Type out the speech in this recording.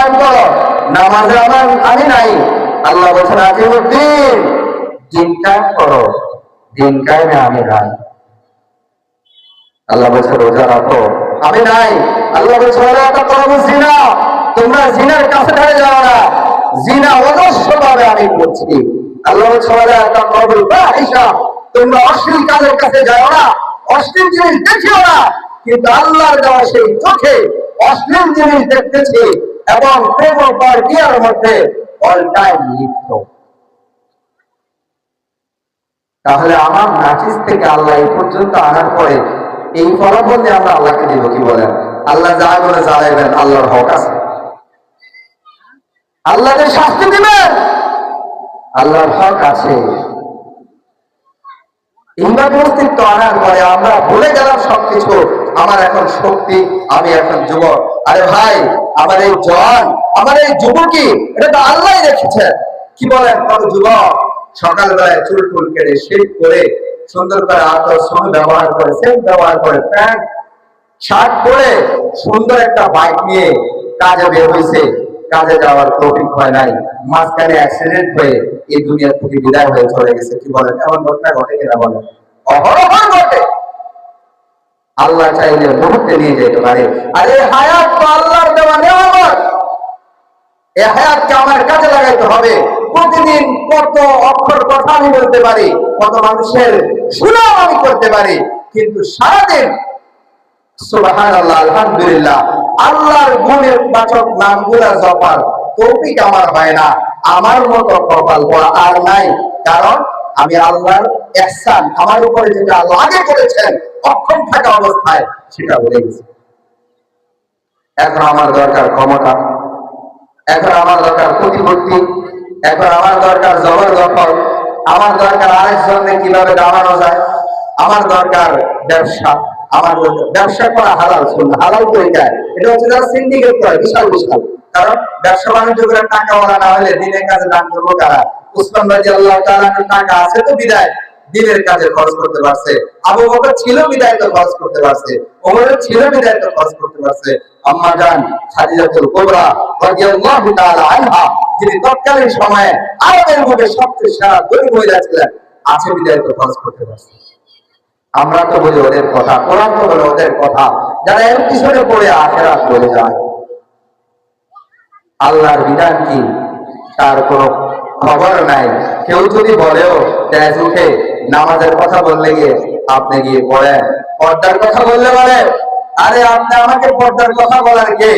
কায়েম করো, নামাজে আমি নাই। আল্লাহ বলছেন আকিমুদ্দিন, দিন কায়েম করো, দিন কায়েমে আমি নাই। আল্লাহ বলছে রোজা রাখো, আমি নাই। আল্লাহ বলছে জিনা, তোমরা জিনার কাছে ধারে যাও না, জিনা অজস্র ভাবে আমি করছি। আল্লাহ বলছে তোমরা অশ্লীল কাজের কাছে যাও না, অশ্লীল জিনিস দেখিও না, কিন্তু আল্লাহর দেওয়া সেই চোখে অশ্লীল জিনিস দেখতেছি এবং প্রেম পার্টিয়ার মধ্যে অল টাইম লিপ্ত। তাহলে আমার নাচিস থেকে আল্লাহ এই পর্যন্ত আনার পরে এই ফলাফল দিয়ে আমরা আল্লাহকে দিব কি বলেন? আল্লাহ যা করে জ্বালাইবেন, আল্লাহর হক আছে, আল্লাহকে শাস্তি দিবেন, আল্লাহর হক আছে। ইমানের অস্তিত্ব আনার পরে আমরা ভুলে গেলাম সবকিছু। আমার এখন শক্তি, আমি এখন যুবক। আরে ভাই, আমার এই জওয়ান, আমার এই যুবকী, এটা তো আল্লাহ রেখেছেন। কি বলেন? কত যুবক সকালবেলায় চুল টুল কেটে শেভ করে সুন্দর করে আতর সোন ব্যবহার করে, সেন্ট ব্যবহার করে, প্যান্ট শার্ট পরে সুন্দর একটা বাইক নিয়ে কাজে বের হয়েছে। কাজে যাওয়ার তৌফিক হয় নাই, মাঝখানে অ্যাক্সিডেন্ট হয়ে এই দুনিয়া থেকে বিদায় হয়ে চলে গেছে। কি বলেন? এমন ঘটনা ঘটে কিনা বলেন? অহরহ ঘটে। আল্লাহ চাইলে মুহূর্তে নিয়ে যেতে পারে। আর এই হায়াত তো আল্লাহর দেওয়া নিয়ামত। এই হায়াতকে আমার কাজে লাগাইতে হবে। প্রতিদিন কত অক্ষর কথা আমি বলতে পারি, কত মানুষের সুনাম আমি করতে পারি, কিন্তু সারাদিন সুবহানাল্লাহ, আলহামদুলিল্লাহ, আল্লাহর গুণের বাচক নামগুলা জপার তৌফিক আমার হয় না। আমার মতো কপাল পোড়া আর নাই। কারণ আমি আল্লাহর ইহসান, আমার উপরে যেটা আল্লাহ আগে করেছেন অক্ষম থাকা অবস্থায়, সেটা ভুলে গেছি। এখন আমার দরকার ক্ষমতা, এখন আমার দরকার প্রতিপত্তি, এখন আমার দরকার জবরদখল, আমার দরকার আরেকজনকে কিভাবে দাঁড়ানো যায়, আমার দরকার ব্যবসা, আমার ব্যবসা করা হালাল, শুনলে হালাল করে যায়। এটা হচ্ছে যারা সিন্ডিকেট করে বিশাল বিশাল। কারণ ব্যবসা বাণিজ্য করে টাকা ওরা না হলে দিনের কাজে দান করবো কারা? উসমান রাদিয়াল্লাহু তাআলা টাকা আছে তো বিদায় দিনের কাজে খরচ করতে পারছে, আবু বকর ছিল বিদায় তো খরচ করতে পারছে, ওমরের ছিল বিদায় তো খরচ করতে পারছে, আম্মা জান খাদিজাতুল কুবরা রাদিয়াল্লাহু তাআলা আনহা, যিনি তৎকালীন সময়ে আরবের মধ্যে সবচেয়ে সেরা ধনী মহিলা ছিলেন, আছে বিদায় তো খরচ করতে পারছে। আমরা তো বলি ওদের কথা, কোরআন তো বলে ওদের কথা, যারা এর পিছনে পড়ে আখেরাত চলে যায়। আল্লাহর বিধান কি তার কোনো খবর নাই। কেউ যদি বলেও তেজ উঠে, নামাজের কথা বললে গিয়ে আপনি গিয়ে পড়েন, পর্দার কথা বললে বলে আরে আপনি আমাকে পর্দার কথা বলার কে?